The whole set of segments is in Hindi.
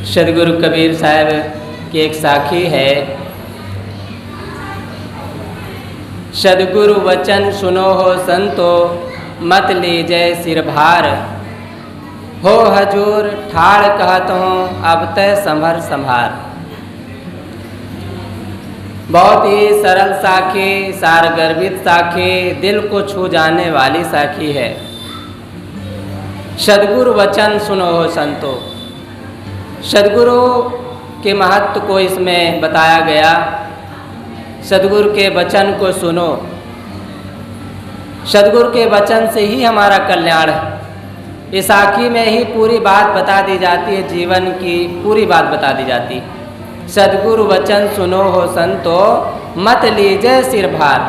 सदगुरु कबीर साहब की एक साखी है। सदगुरु वचन सुनो हो संतो, मत लीजय सिर भार। हो हजूर ठाड़ कहत हूँ, अब तय संभर संभार। बहुत ही सरल साखी, सारगर्भित साखी, दिल को छू जाने वाली साखी है। सदगुरु वचन सुनो हो संतो। सदगुरु के महत्व को इसमें बताया गया। सदगुरु के वचन को सुनो। सदगुरु के वचन से ही हमारा कल्याण है। इस साखी में ही पूरी बात बता दी जाती है, जीवन की पूरी बात बता दी जाती है। सदगुरु वचन सुनो हो संतो, मत लीजिए सिर भार।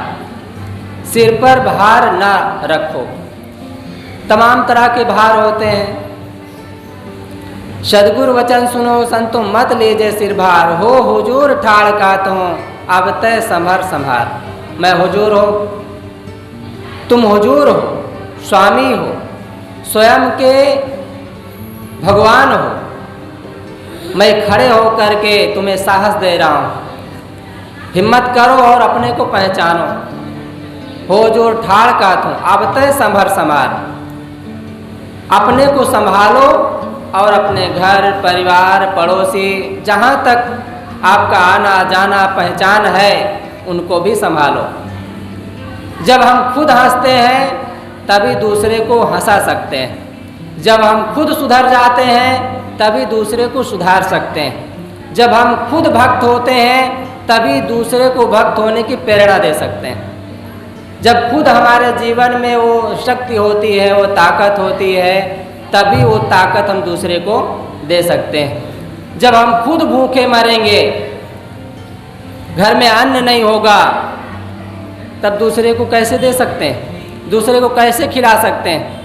सिर पर भार ना रखो। तमाम तरह के भार होते हैं। सदगुरु वचन सुनो संतो, मत लीजिए सिर भार। हो हुजूर ठाड़ कहत हूँ, अब तय संभर संभार। मैं हुजूर हो, तुम हुजूर हो, स्वामी हो, स्वयं के भगवान हो। मैं खड़े होकर के तुम्हें साहस दे रहा हूँ। हिम्मत करो और अपने को पहचानो। हो हुजूर ठाड़ कहत हूँ, अब तय संभर संभार। अपने को संभालो और अपने घर परिवार पड़ोसी जहाँ तक आपका आना जाना पहचान है उनको भी संभालो। जब हम खुद हंसते हैं तभी दूसरे को हंसा सकते हैं। जब हम खुद सुधर जाते हैं तभी दूसरे को सुधार सकते हैं। जब हम खुद भक्त होते हैं तभी दूसरे को भक्त होने की प्रेरणा दे सकते हैं। जब खुद हमारे जीवन में वो शक्ति होती है, वो ताकत होती है, तभी वो ताकत हम दूसरे को दे सकते हैं। जब हम खुद भूखे मरेंगे, घर में अन्न नहीं होगा, तब दूसरे को कैसे दे सकते हैं? दूसरे को कैसे खिला सकते हैं?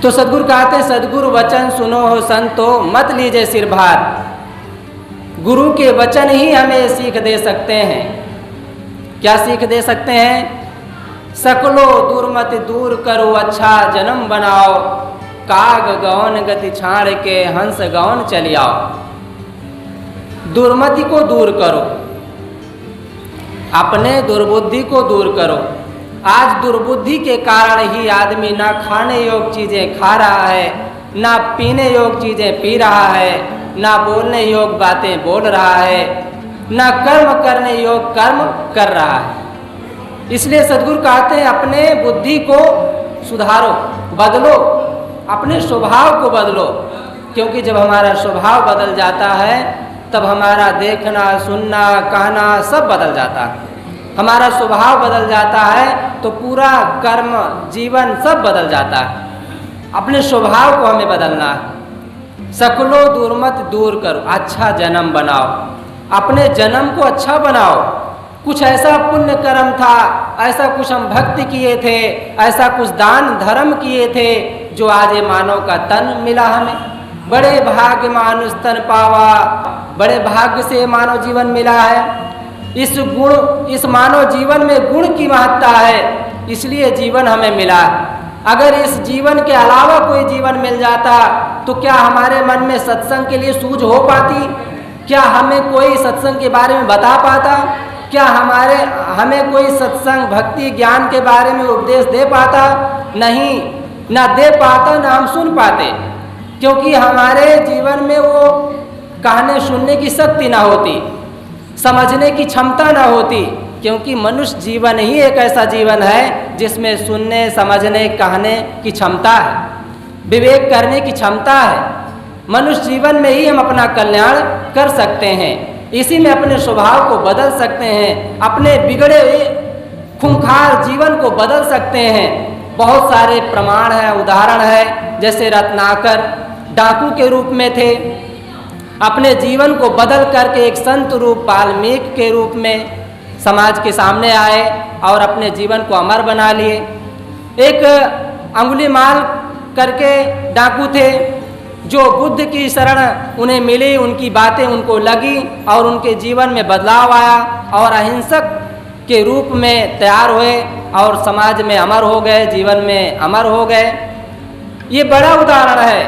तो सदगुरु कहते हैं, सदगुरु वचन सुनो हो संतो, मत लीजिए सिर भार। गुरु के वचन ही हमें सीख दे सकते हैं। क्या सीख दे सकते हैं? सकलो दुर्मति दूर करो, अच्छा जन्म बनाओ। काग गौन गति छाड़ के हंस गौन चली आओ। दुर्मति को दूर करो, अपने दुर्बुद्धि को दूर करो। आज दुर्बुद्धि के कारण ही आदमी ना खाने योग्य चीज़ें खा रहा है, ना पीने योग्य चीज़ें पी रहा है, ना बोलने योग्य बातें बोल रहा है, ना कर्म करने योग्य कर्म कर रहा है। इसलिए सदगुरु कहते हैं, अपने बुद्धि को सुधारो, बदलो, अपने स्वभाव को बदलो। क्योंकि जब हमारा स्वभाव बदल जाता है तब हमारा देखना, सुनना, कहना सब बदल जाता है। हमारा स्वभाव बदल जाता है तो पूरा कर्म, जीवन सब बदल जाता है। अपने स्वभाव को हमें बदलना है। सकलो दुर्मत दूर करो, अच्छा जन्म बनाओ। अपने जन्म को अच्छा बनाओ। कुछ ऐसा पुण्य कर्म था, ऐसा कुछ हम भक्ति किए थे, ऐसा कुछ दान धर्म किए थे, जो आज ये मानव का तन मिला हमें। बड़े भाग्य मानुष तन पावा, बड़े भाग्य से मानव जीवन मिला है। इस मानव जीवन में गुण की महत्ता है, इसलिए जीवन हमें मिला। अगर इस जीवन के अलावा कोई जीवन मिल जाता तो क्या हमारे मन में सत्संग के लिए सूझ हो पाती? क्या हमें कोई सत्संग के बारे में बता पाता? क्या हमें कोई सत्संग भक्ति ज्ञान के बारे में उपदेश दे पाता? नहीं, ना दे पाता, ना हम सुन पाते। क्योंकि हमारे जीवन में वो कहने सुनने की शक्ति ना होती, समझने की क्षमता ना होती। क्योंकि मनुष्य जीवन ही एक ऐसा जीवन है जिसमें सुनने, समझने, कहने की क्षमता है, विवेक करने की क्षमता है। मनुष्य जीवन में ही हम अपना कल्याण कर सकते हैं। इसी में अपने स्वभाव को बदल सकते हैं, अपने बिगड़े खूंखार जीवन को बदल सकते हैं। बहुत सारे प्रमाण हैं, उदाहरण है। जैसे रत्नाकर डाकू के रूप में थे, अपने जीवन को बदल करके एक संत रूप, वाल्मीकि के रूप में समाज के सामने आए और अपने जीवन को अमर बना लिए। एक अंगुलीमाल करके डाकू थे, जो बुद्ध की शरण उन्हें मिली, उनकी बातें उनको लगी और उनके जीवन में बदलाव आया और अहिंसक के रूप में तैयार हुए और समाज में अमर हो गए, जीवन में अमर हो गए। ये बड़ा उदाहरण है।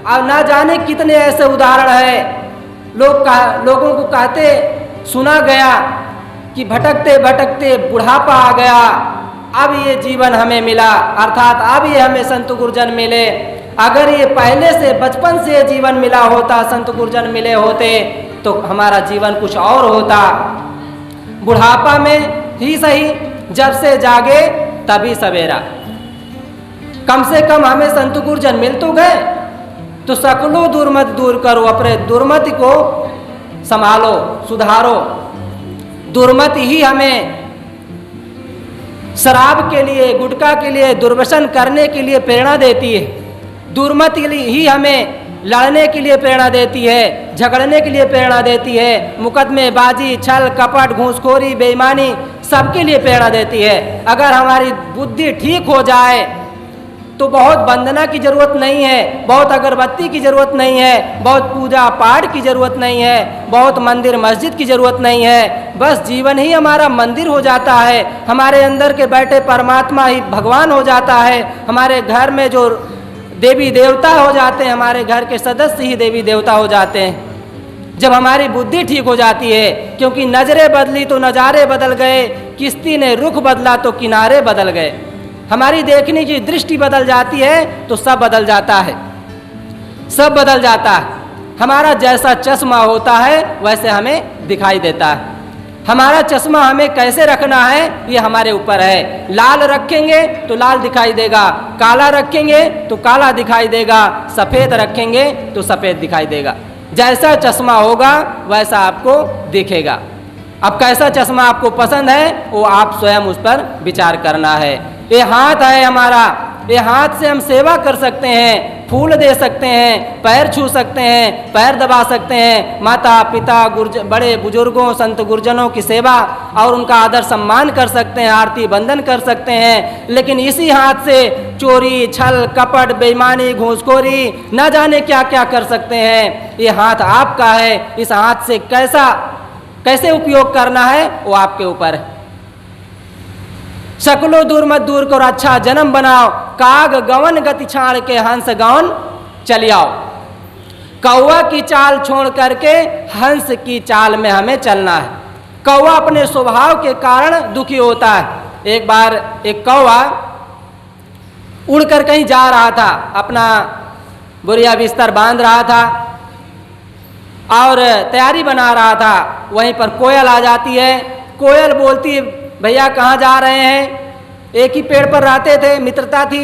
अब ना जाने कितने ऐसे उदाहरण है, लोगों को कहते सुना गया कि भटकते भटकते बुढ़ापा आ गया, अब ये जीवन हमें मिला, अर्थात अब ये हमें संत गुरुजन मिले। अगर ये पहले से बचपन से जीवन मिला होता, संत गुरुजन मिले होते, तो हमारा जीवन कुछ और होता। बुढ़ापा में ही सही, जब से जागे तभी सवेरा। कम से कम हमें संत गुरुजन मिल तो गए, तो सकलो दुर्मत दूर करो, अपने दुर्मति को संभालो, सुधारो। दुर्मति ही हमें शराब के लिए, गुटखा के लिए, दुर्व्यसन करने के लिए प्रेरणा देती है। दुर्मति ही हमें लड़ने के लिए प्रेरणा देती है, झगड़ने के लिए प्रेरणा देती है, मुकदमेबाजी, छल कपट, घूसखोरी, बेईमानी सबके लिए प्रेरणा देती है। अगर हमारी बुद्धि ठीक हो जाए तो बहुत वंदना की जरूरत नहीं है, बहुत अगरबत्ती की जरूरत नहीं है, बहुत पूजा पाठ की जरूरत नहीं है, बहुत मंदिर मस्जिद की जरूरत नहीं है। बस जीवन ही हमारा मंदिर हो जाता है, हमारे अंदर के बैठे परमात्मा ही भगवान हो जाता है, हमारे घर में जो देवी देवता हो जाते हैं, हमारे घर के सदस्य ही देवी देवता हो जाते हैं जब हमारी बुद्धि ठीक हो जाती है। क्योंकि नजरें बदली तो नज़ारे बदल गए, किश्ती ने रुख बदला तो किनारे बदल गए। हमारी देखने की दृष्टि बदल जाती है तो सब बदल जाता है, सब बदल जाता है। हमारा जैसा चश्मा होता है वैसे हमें दिखाई देता है। हमारा चश्मा हमें कैसे रखना है ये हमारे ऊपर है। लाल रखेंगे तो लाल दिखाई देगा, काला रखेंगे तो काला दिखाई देगा, सफ़ेद रखेंगे तो सफ़ेद दिखाई देगा। जैसा चश्मा होगा वैसा आपको दिखेगा। अब कैसा चश्मा आपको पसंद है वो आप स्वयं उस पर विचार करना है। ये हाथ है हमारा, ये हाथ से हम सेवा कर सकते हैं, फूल दे सकते हैं, पैर छू सकते हैं, पैर दबा सकते हैं, माता पिता बड़े बुजुर्गों संत गुरुजनों की सेवा और उनका आदर सम्मान कर सकते हैं, आरती बंदन कर सकते हैं। लेकिन इसी हाथ से चोरी, छल कपट, बेईमानी, घूसखोरी न जाने क्या क्या कर सकते हैं। ये हाथ आपका है, इस हाथ से कैसे उपयोग करना है वो आपके ऊपर है। सकलो दुर्मत दूर करो, अच्छा जन्म बनाओ, काग गवन गति छाड़ के हंस गवन चली आओ। कौवा की चाल छोड़ करके हंस की चाल में हमें चलना है। कौवा अपने स्वभाव के कारण दुखी होता है। एक बार एक कौवा उड़कर कहीं जा रहा था, अपना बोरिया बिस्तर बांध रहा था और तैयारी बना रहा था। वहीं पर कोयल आ जाती है। कोयल बोलती है, भैया कहाँ जा रहे हैं? एक ही पेड़ पर रहते थे, मित्रता थी।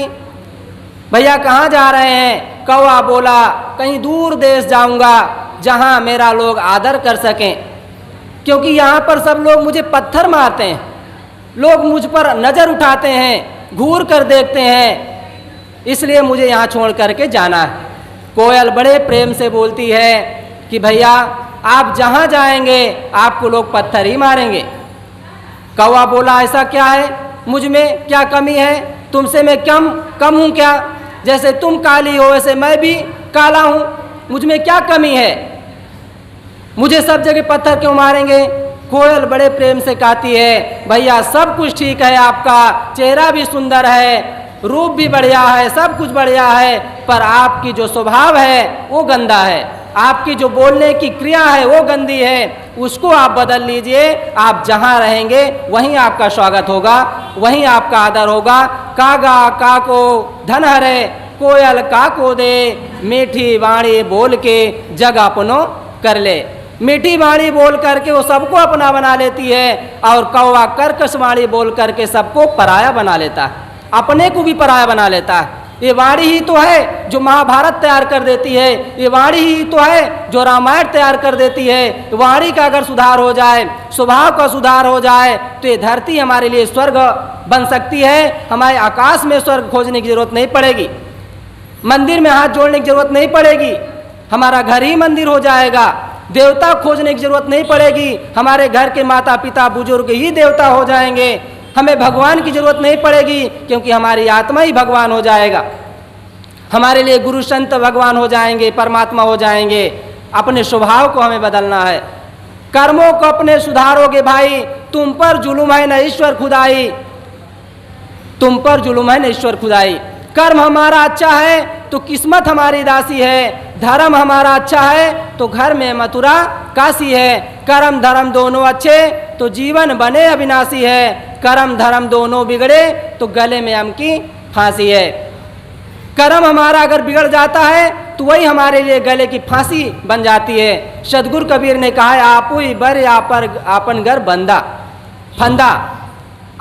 भैया कहाँ जा रहे हैं? कौवा बोला, कहीं दूर देश जाऊंगा जहाँ मेरा लोग आदर कर सकें, क्योंकि यहाँ पर सब लोग मुझे पत्थर मारते हैं, लोग मुझ पर नज़र उठाते हैं, घूर कर देखते हैं, इसलिए मुझे यहाँ छोड़ करके जाना है। कोयल बड़े प्रेम से बोलती है कि भैया आप जहाँ जाएंगे आपको लोग पत्थर ही मारेंगे। कौवा बोला, ऐसा क्या है? मुझ में क्या कमी है? तुमसे मैं कम हूँ क्या? जैसे तुम काली हो वैसे मैं भी काला हूँ, मुझ में क्या कमी है? मुझे सब जगह पत्थर क्यों मारेंगे? कोयल बड़े प्रेम से कहती है, भैया सब कुछ ठीक है, आपका चेहरा भी सुंदर है, रूप भी बढ़िया है, सब कुछ बढ़िया है, पर आपकी जो स्वभाव है वो गंदा है, आपकी जो बोलने की क्रिया है वो गंदी है, उसको आप बदल लीजिए। आप जहाँ रहेंगे वहीं आपका स्वागत होगा, वहीं आपका आदर होगा। कागा काको धन हरे, कोयल काको दे, मीठी वाणी बोल के जग अपनो कर ले। मीठी वाणी बोल करके वो सबको अपना बना लेती है और कौवा कर्कश वाणी बोल करके सबको पराया बना लेता है, अपने को भी पराया बना लेता है। ये वाणी ही तो है जो महाभारत तैयार कर देती है, ये वाणी ही तो है जो रामायण तैयार कर देती है। वाणी का अगर सुधार हो जाए, स्वभाव का सुधार हो जाए तो ये धरती हमारे लिए स्वर्ग बन सकती है। हमारे आकाश में स्वर्ग खोजने की जरूरत नहीं पड़ेगी, मंदिर में हाथ जोड़ने की जरूरत नहीं पड़ेगी, हमारा घर ही मंदिर हो जाएगा। देवता खोजने की जरूरत नहीं पड़ेगी, हमारे घर के माता पिता बुजुर्ग ही देवता हो जाएंगे। हमें भगवान की जरूरत नहीं पड़ेगी, क्योंकि हमारी आत्मा ही भगवान हो जाएगा। हमारे लिए गुरु संत भगवान हो जाएंगे, परमात्मा हो जाएंगे। अपने स्वभाव को हमें बदलना है, कर्मों को अपने सुधारोगे भाई, तुम पर जुल्म है न ईश्वर खुदाई, तुम पर जुल्म है न ईश्वर खुदाई। कर्म हमारा अच्छा है तो किस्मत हमारी दासी है, धर्म हमारा अच्छा है तो घर में मथुरा काशी है, कर्म धर्म दोनों अच्छे तो जीवन बने अविनाशी है, कर्म धर्म दोनों बिगड़े तो गले में आम की फांसी है। कर्म हमारा अगर बिगड़ जाता है तो वही हमारे लिए गले की फांसी बन जाती है। सदगुरु कबीर ने कहा है, आपू ही बर आपन घर बंदा फंदा,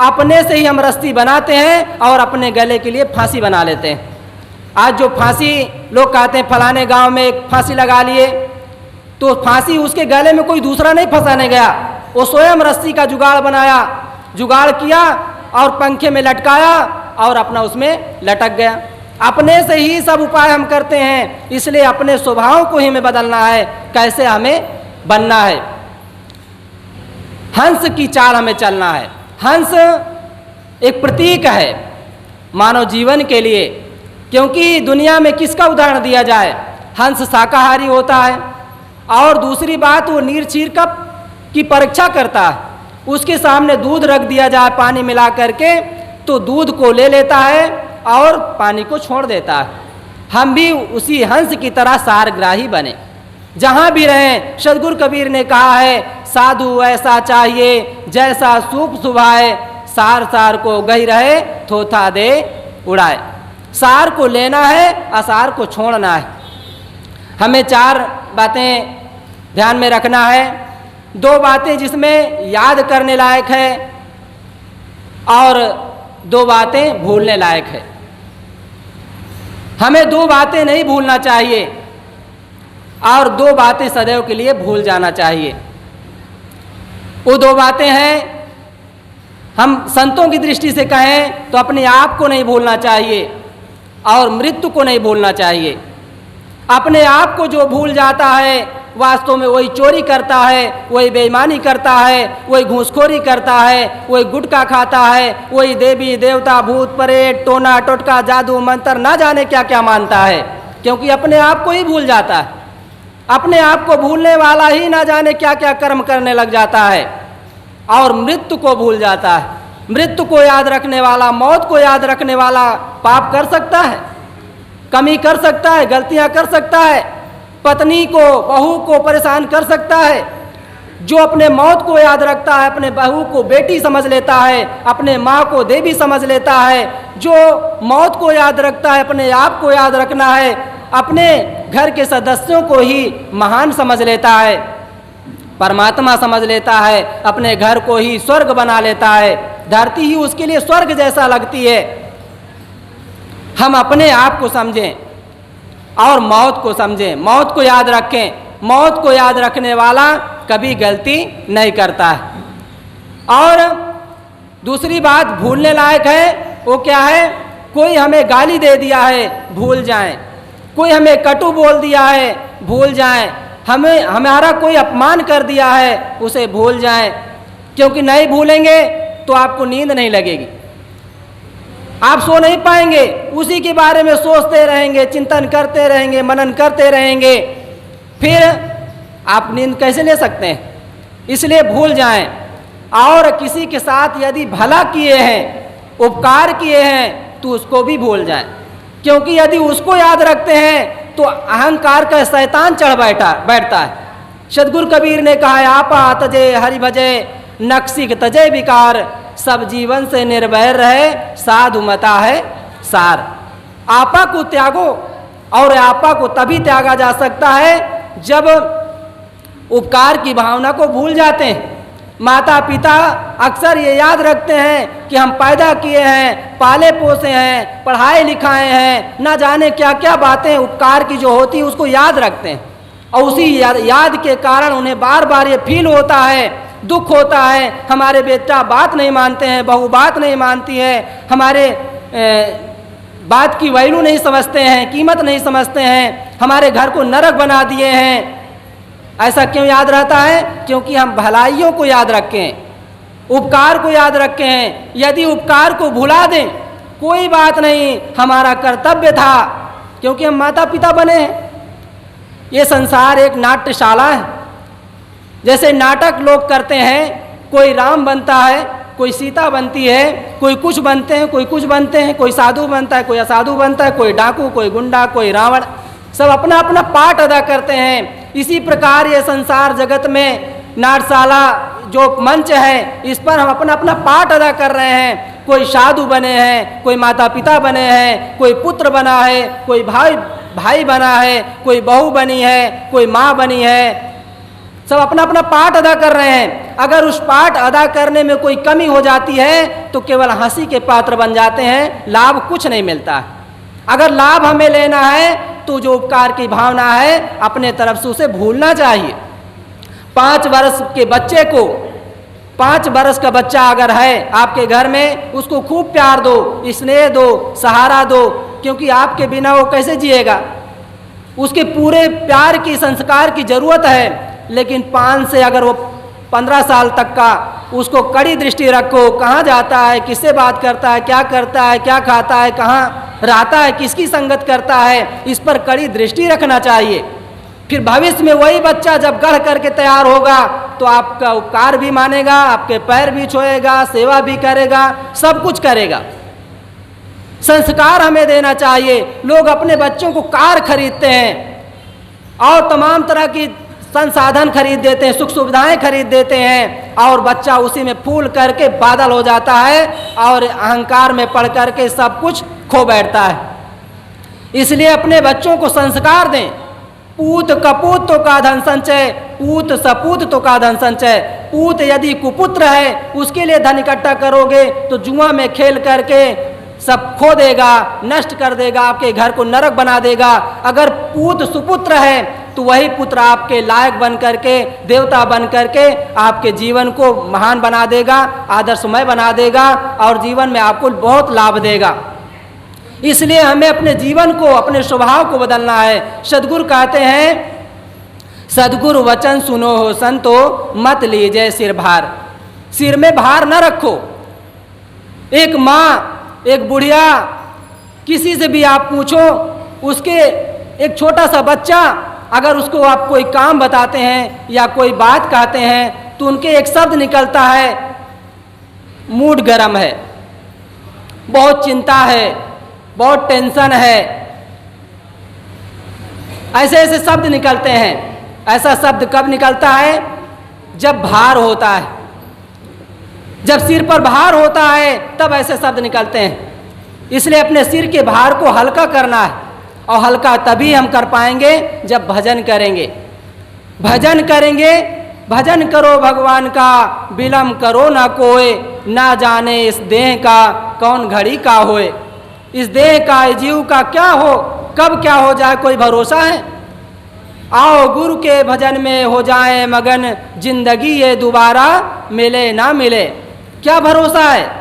अपने से ही हम रस्सी बनाते हैं और अपने गले के लिए फांसी बना लेते हैं। आज जो फांसी लोग कहते हैं फलाने गांव में एक फांसी लगा लिए, तो फांसी उसके गले में कोई दूसरा नहीं फंसाने गया, वो स्वयं रस्सी का जुगाड़ बनाया, जुगाड़ किया और पंखे में लटकाया और अपना उसमें लटक गया। अपने से ही सब उपाय हम करते हैं, इसलिए अपने स्वभाव को ही हमें बदलना है, कैसे हमें बनना है। हंस की चाल हमें चलना है। हंस एक प्रतीक है मानव जीवन के लिए, क्योंकि दुनिया में किसका उदाहरण दिया जाए, हंस शाकाहारी होता है और दूसरी बात वो नीर चीर कप की परीक्षा करता है, उसके सामने दूध रख दिया जाए पानी मिला करके तो दूध को ले लेता है और पानी को छोड़ देता है। हम भी उसी हंस की तरह सारग्राही बने, जहाँ भी रहें। सदगुरु कबीर ने कहा है, साधु ऐसा चाहिए जैसा सूप सुभाए, सार सार को गही रहे थोथा दे उड़ाए। सार को लेना है, असार को छोड़ना है। हमें 4 बातें ध्यान में रखना है। 2 बातें जिसमें याद करने लायक है और 2 बातें भूलने लायक है। हमें 2 बातें नहीं भूलना चाहिए और 2 बातें सदैव के लिए भूल जाना चाहिए। वो 2 बातें हैं, हम संतों की दृष्टि से कहें तो अपने आप को नहीं भूलना चाहिए और मृत्यु को नहीं भूलना चाहिए। अपने आप को जो भूल जाता है वास्तव में वही चोरी करता है, वही बेईमानी करता है, वही घूसखोरी करता है, वही गुटखा खाता है, वही देवी देवता भूत प्रेत टोना टोटका जादू मंत्र ना जाने क्या क्या मानता है, क्योंकि अपने आप को ही भूल जाता है। अपने आप को भूलने वाला ही ना जाने क्या क्या कर्म करने लग जाता है और मृत्यु को भूल जाता है। मृत्यु को याद रखने वाला, मौत को याद रखने वाला पाप कर सकता है, कमी कर सकता है, गलतियां कर सकता है, पत्नी को बहू को परेशान कर सकता है। जो अपने मौत को याद रखता है, अपने बहू को बेटी समझ लेता है, अपने माँ को देवी समझ लेता है, जो मौत को याद रखता है अपने आप को याद रखना है, अपने घर के सदस्यों को ही महान समझ लेता है, परमात्मा समझ लेता है, अपने घर को ही स्वर्ग बना लेता है, धरती ही उसके लिए स्वर्ग जैसा लगती है। हम अपने आप को समझें और मौत को समझें, मौत को याद रखें। मौत को याद रखने वाला कभी गलती नहीं करता है। और दूसरी बात भूलने लायक है, वो क्या है, कोई हमें गाली दे दिया है भूल जाएं, कोई हमें कटु बोल दिया है भूल जाएं, हमें हमारा कोई अपमान कर दिया है उसे भूल जाएं, क्योंकि नहीं भूलेंगे तो आपको नींद नहीं लगेगी, आप सो नहीं पाएंगे, उसी के बारे में सोचते रहेंगे, चिंतन करते रहेंगे, मनन करते रहेंगे, फिर आप नींद कैसे ले सकते हैं। इसलिए भूल जाएं। और किसी के साथ यदि भला किए हैं, उपकार किए हैं तो उसको भी भूल जाएं, क्योंकि यदि उसको याद रखते हैं तो अहंकार का शैतान चढ़ बैठता है। सदगुरु कबीर ने कहा है, आपा तजे हरि भजे नक्सिक तजे विकार, सब जीवन से निर्भय रहे साधु मता है सार। आपा को त्यागो, और आपा को तभी त्यागा जा सकता है जब उपकार की भावना को भूल जाते हैं। माता पिता अक्सर ये याद रखते हैं कि हम पैदा किए हैं, पाले पोसे हैं, पढ़ाए लिखाए हैं, ना जाने क्या क्या बातें उपकार की जो होती है उसको याद रखते हैं, और उसी याद के कारण उन्हें बार बार ये फील होता है, दुख होता है, हमारे बेटा बात नहीं मानते हैं, बहू बात नहीं मानती है, हमारे बात की वैल्यू नहीं समझते हैं, कीमत नहीं समझते हैं, हमारे घर को नरक बना दिए हैं। ऐसा क्यों याद रहता है? क्योंकि हम भलाइयों को याद रखें, उपकार को याद रखें। यदि उपकार को भुला दें कोई बात नहीं, हमारा कर्तव्य था, क्योंकि हम माता पिता बने हैं। ये संसार एक नाट्यशाला है। जैसे नाटक लोग करते हैं, कोई राम बनता है, कोई सीता बनती है, कोई कुछ बनते हैं, कोई कुछ बनते हैं, कोई साधु बनता है, कोई असाधु बनता है, कोई डाकू, कोई गुंडा, कोई रावण, सब अपना अपना पार्ट अदा करते हैं। इसी प्रकार ये संसार जगत में नाट्यशाला जो मंच है, इस पर हम अपना अपना पार्ट अदा कर रहे हैं। कोई साधु बने हैं, कोई माता पिता बने हैं, कोई पुत्र बना है, कोई भाई बना है, कोई बहू बनी है, कोई माँ बनी है, सब अपना अपना पार्ट अदा कर रहे हैं। अगर उस पार्ट अदा करने में कोई कमी हो जाती है तो केवल हंसी के पात्र बन जाते हैं, लाभ कुछ नहीं मिलता है। अगर लाभ हमें लेना है तो जो उपकार की भावना है अपने तरफ से उसे भूलना चाहिए। 5 वर्ष के बच्चे को, 5 वर्ष का बच्चा अगर है आपके घर में, उसको खूब प्यार दो, स्नेह दो, सहारा दो, क्योंकि आपके बिना वो कैसे जिएगा। उसके पूरे प्यार की, संस्कार की ज़रूरत है। लेकिन 5 से अगर वो 15 साल तक का, उसको कड़ी दृष्टि रखो, कहाँ जाता है, किससे बात करता है, क्या करता है, क्या खाता है, कहाँ रहता है, किसकी संगत करता है, इस पर कड़ी दृष्टि रखना चाहिए। फिर भविष्य में वही बच्चा जब गढ़ करके तैयार होगा तो आपका उपकार भी मानेगा, आपके पैर भी छुएगा, सेवा भी करेगा, सब कुछ करेगा। संस्कार हमें देना चाहिए। लोग अपने बच्चों को कार खरीदते हैं और तमाम तरह की संसाधन खरीद देते हैं, सुख सुविधाएं खरीद देते हैं, और बच्चा उसी में फूल करके बादल हो जाता है और अहंकार में पड़ करके सब कुछ खो बैठता है। इसलिए अपने बच्चों को संस्कार दें। पूत कपूत तो का धन संचय, पूत सपूत तो का धन संचय। पूत यदि कुपुत्र है, उसके लिए धन इकट्ठा करोगे तो जुआ में खेल करके सब खो देगा, नष्ट कर देगा, आपके घर को नरक बना देगा। अगर पूत सुपुत्र है तो वही पुत्र आपके लायक बन करके, देवता बन करके आपके जीवन को महान बना देगा, आदर्शमय बना देगा और जीवन में आपको बहुत लाभ देगा। इसलिए हमें अपने जीवन को, अपने स्वभाव को बदलना है। सद्गुरु कहते हैं, सद्गुरु वचन सुनो हो संतो, मत लीजिए सिर भार। सिर में भार न रखो। एक माँ, एक बुढ़िया, किसी से भी आप पूछो, उसके एक छोटा सा बच्चा अगर उसको आप कोई काम बताते हैं या कोई बात कहते हैं तो उनके एक शब्द निकलता है, मूड गर्म है, बहुत चिंता है, बहुत टेंशन है, ऐसे ऐसे शब्द निकलते हैं। ऐसा शब्द कब निकलता है? जब भार होता है, जब सिर पर भार होता है तब ऐसे शब्द निकलते हैं। इसलिए अपने सिर के भार को हल्का करना है, और हल्का तभी हम कर पाएंगे जब भजन करेंगे। भजन करेंगे, भजन करो भगवान का, विलम्ब करो ना कोई, ना जाने इस देह का कौन घड़ी का होए। इस देह का, इस जीव का क्या हो, कब क्या हो जाए कोई भरोसा है। आओ गुरु के भजन में हो जाए मगन, जिंदगी ये दोबारा मिले ना मिले, क्या भरोसा है।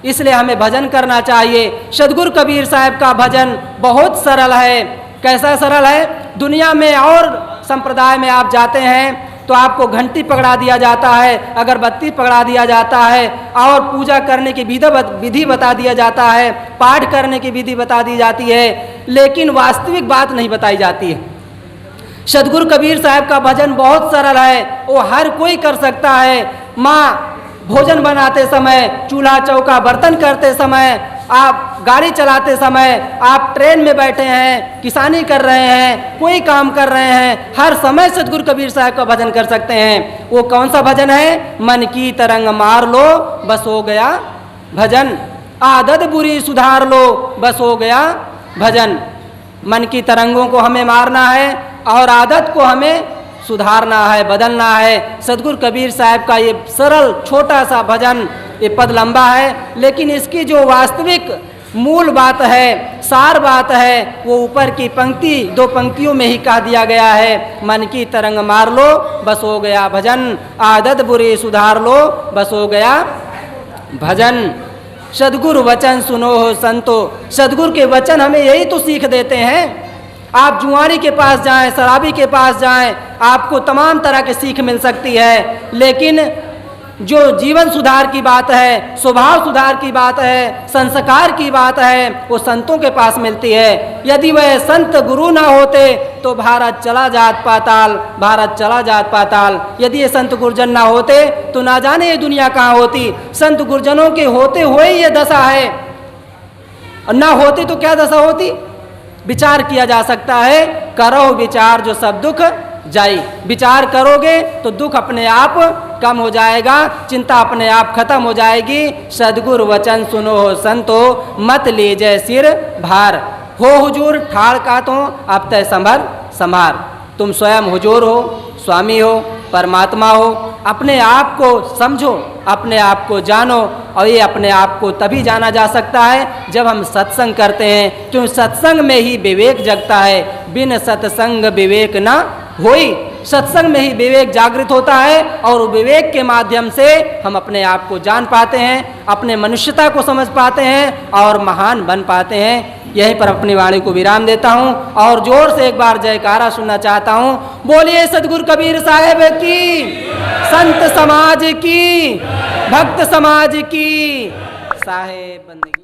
इसलिए हमें भजन करना चाहिए। सद्गुरु कबीर साहब का भजन बहुत सरल है। कैसा सरल है? दुनिया में और संप्रदाय में आप जाते हैं तो आपको घंटी पकड़ा दिया जाता है, अगरबत्ती पकड़ा दिया जाता है, और पूजा करने की विधि बता दिया जाता है, पाठ करने की विधि बता दी जाती है, लेकिन वास्तविक बात नहीं बताई जाती है। सद्गुरु कबीर साहब का भजन बहुत सरल है, वो हर कोई कर सकता है। माँ भोजन बनाते समय, चूल्हा चौका बर्तन करते समय, आप गाड़ी चलाते समय, आप ट्रेन में बैठे हैं, किसानी कर रहे हैं, कोई काम कर रहे हैं, हर समय सद्गुरु कबीर साहब का भजन कर सकते हैं। वो कौन सा भजन है? मन की तरंग मार लो बस हो गया भजन, आदत बुरी सुधार लो बस हो गया भजन। मन की तरंगों को हमें मारना है और आदत को हमें सुधारना है, बदलना है। सद्गुरु कबीर साहब का ये सरल छोटा सा भजन, ये पद लंबा है, लेकिन इसकी जो वास्तविक मूल बात है, सार बात है, वो ऊपर की पंक्ति, 2 पंक्तियों में ही कह दिया गया है। मन की तरंग मार लो बस हो गया भजन, आदत बुरी सुधार लो बस हो गया भजन। सद्गुरु वचन सुनो हो संतो। सद्गुरु के वचन हमें यही तो सीख देते हैं। आप जुआरी के पास जाएं, शराबी के पास जाएं, आपको तमाम तरह की सीख मिल सकती है, लेकिन जो जीवन सुधार की बात है, स्वभाव सुधार की बात है, संस्कार की बात है, वो संतों के पास मिलती है। यदि वह संत गुरु ना होते तो भारत चला जात पाताल, भारत चला जात पाताल। यदि ये संत गुरुजन ना होते तो ना जाने ये दुनिया कहाँ होती। संत गुरुजनों के होते हुए ये दशा है, और ना होते तो क्या दशा होती। विचार किया जा सकता है, करो विचार जो सब दुख जाई। विचार करोगे तो दुख अपने आप कम हो जाएगा, चिंता अपने आप खत्म हो जाएगी। सदगुरु वचन सुनो हो संतो, मत लीजिए सिर भार। हो हुजूर ठाड़ का तो अब तय संभर संभार। तुम स्वयं हुजूर हो, स्वामी हो, परमात्मा हो। अपने आप को समझो, अपने आप को जानो, और ये अपने आप को तभी जाना जा सकता है जब हम सत्संग करते हैं, क्योंकि सत्संग में ही विवेक जगता है। बिन सत्संग विवेक ना होई। सत्संग में ही विवेक जागृत होता है, और विवेक के माध्यम से हम अपने आप को जान पाते हैं, अपने मनुष्यता को समझ पाते हैं और महान बन पाते हैं। यहीं पर अपनी वाणी को विराम देता हूँ और जोर से एक बार जयकारा सुनना चाहता हूँ। बोलिए सदगुरु कबीर साहेब की, संत समाज की, भक्त समाज की। साहेब बंदगी।